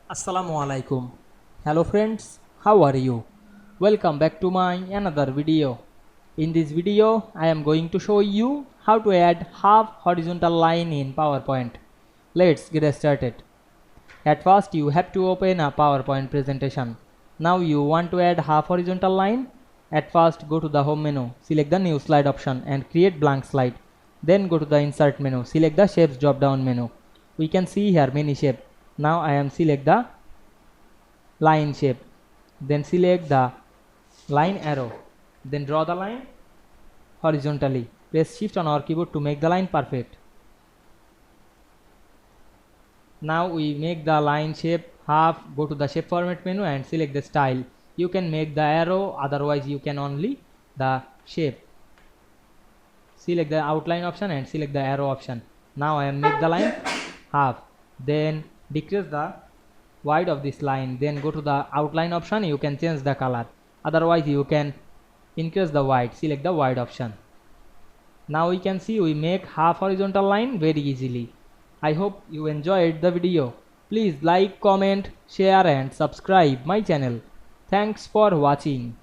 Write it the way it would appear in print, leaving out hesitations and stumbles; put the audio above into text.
Assalamu Walaikum. Hello friends, how are you? Welcome back to my another video. In this video, I am going to show you how to add half horizontal line in PowerPoint. Let's get started. At first, you have to open a PowerPoint presentation. Now you want to add half horizontal line. At first, go to the home menu, select the new slide option and create blank slide. Then go to the insert menu, select the shapes drop down menu. We can see here many shape. Now I am select the line shape, then select the line arrow, then draw the line horizontally. Press shift on our keyboard to make the line perfect. Now we make the line shape half. Go to the shape format menu and select the style. You can make the arrow, otherwise you can only the shape. Select the outline option and select the arrow option. Now I am make the line half, then decrease the wide of this line, then go to the outline option. You can change the color, otherwise you can increase the wide. Select the wide option. Now we can see we make half horizontal line very easily. I hope you enjoyed the video. Please like, comment, share and subscribe my channel. Thanks for watching.